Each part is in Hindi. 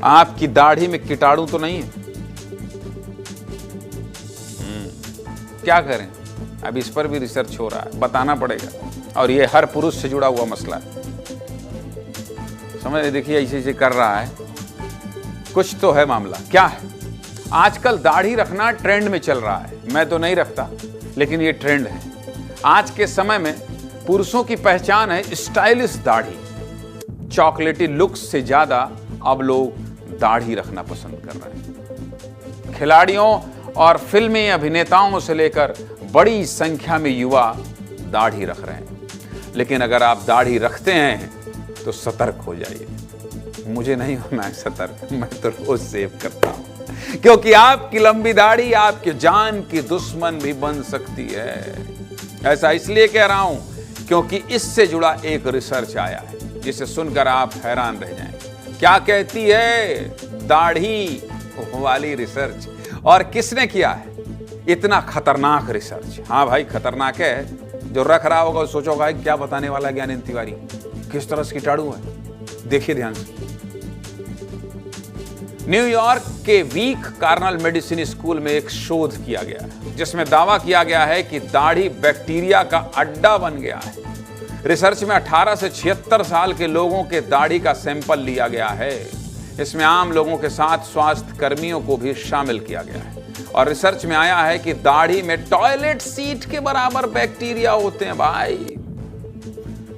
आपकी दाढ़ी में कीटाणु तो नहीं है? क्या करें, अब इस पर भी रिसर्च हो रहा है, बताना पड़ेगा। और ये हर पुरुष से जुड़ा हुआ मसला है, समझ रहे? देखिए ऐसे ऐसे कर रहा है, कुछ तो है मामला। क्या है? आजकल दाढ़ी रखना ट्रेंड में चल रहा है। मैं तो नहीं रखता, लेकिन ये ट्रेंड है। आज के समय में पुरुषों की पहचान है स्टाइलिश दाढ़ी। चॉकलेटी लुक्स से ज्यादा अब लोग दाढ़ी रखना पसंद कर रहे हैं। खिलाड़ियों और फिल्मी अभिनेताओं से लेकर बड़ी संख्या में युवा दाढ़ी रख रहे हैं। लेकिन अगर आप दाढ़ी रखते हैं तो सतर्क हो जाइए। मुझे नहीं होना है सतर्क, मैं तो रोज सेव करता हूं, क्योंकि आपकी लंबी दाढ़ी आपकी जान की दुश्मन भी बन सकती है। ऐसा इसलिए कह रहा हूं क्योंकि इससे जुड़ा एक रिसर्च आया है, जिसे सुनकर आप हैरान रह जाएंगे। क्या कहती है दाढ़ी वाली रिसर्च, और किसने किया है इतना खतरनाक रिसर्च? हाँ भाई खतरनाक है। जो रख रहा होगा सोचा होगा क्या बताने वाला ज्ञानेंद्र तिवारी, किस तरह से कीटाणु है। देखिए ध्यान से। न्यूयॉर्क के वीक कार्नल मेडिसिन स्कूल में एक शोध किया गया है, जिसमें दावा किया गया है कि दाढ़ी बैक्टीरिया का अड्डा बन गया है। रिसर्च में 18 से 76 साल के लोगों के दाढ़ी का सैंपल लिया गया है। इसमें आम लोगों के साथ स्वास्थ्य कर्मियों को भी शामिल किया गया है। और रिसर्च में आया है कि दाढ़ी में टॉयलेट सीट के बराबर बैक्टीरिया होते हैं भाई।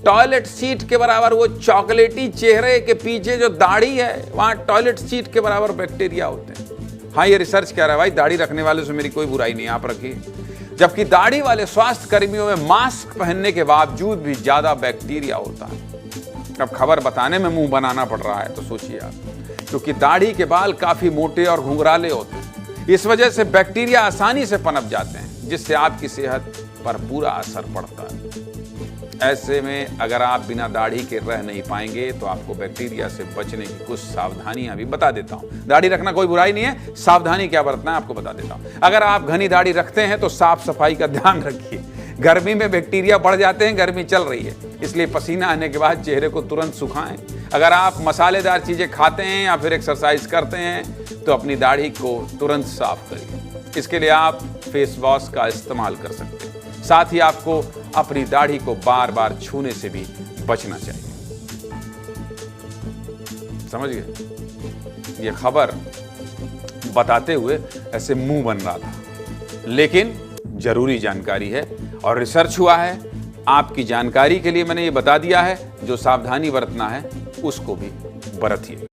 टॉयलेट सीट के बराबर, वो चॉकलेटी चेहरे के पीछे जो दाढ़ी है वहां टॉयलेट सीट के बराबर बैक्टीरिया होते हैं। हाँ ये रिसर्च कह रहा है भाई, दाढ़ी रखने वाले से मेरी कोई बुराई नहीं, आप रखिए। जबकि दाढ़ी वाले स्वास्थ्य कर्मियों में मास्क पहनने के बावजूद भी ज्यादा बैक्टीरिया होता है। अब खबर बताने में मुंह बनाना पड़ रहा है तो सोचिए आप, क्योंकि दाढ़ी के बाल काफी मोटे और घुंघराले होते हैं। इस वजह से बैक्टीरिया आसानी से पनप जाते हैं, जिससे आपकी सेहत पर बुरा असर पड़ता है। ऐसे में अगर आप बिना दाढ़ी के रह नहीं पाएंगे तो आपको बैक्टीरिया से बचने की कुछ सावधानियां भी बता देता हूं। दाढ़ी रखना कोई बुराई नहीं है, सावधानी क्या बरतना है आपको बता देता हूं। अगर आप घनी दाढ़ी रखते हैं तो साफ सफाई का ध्यान रखिए। गर्मी में बैक्टीरिया बढ़ जाते हैं, गर्मी चल रही है, इसलिए पसीना आने के बाद चेहरे को तुरंत सुखाएं। अगर आप मसालेदार चीजें खाते हैं या फिर एक्सरसाइज करते हैं तो अपनी दाढ़ी को तुरंत साफ करिए। इसके लिए आप फेस वॉश का इस्तेमाल कर सकते हैं। साथ ही आपको अपनी दाढ़ी को बार बार छूने से भी बचना चाहिए। समझ गए? ये खबर बताते हुए ऐसे मुंह बन रहा था, लेकिन जरूरी जानकारी है और रिसर्च हुआ है। आपकी जानकारी के लिए मैंने ये बता दिया है। जो सावधानी बरतना है उसको भी बरतिए।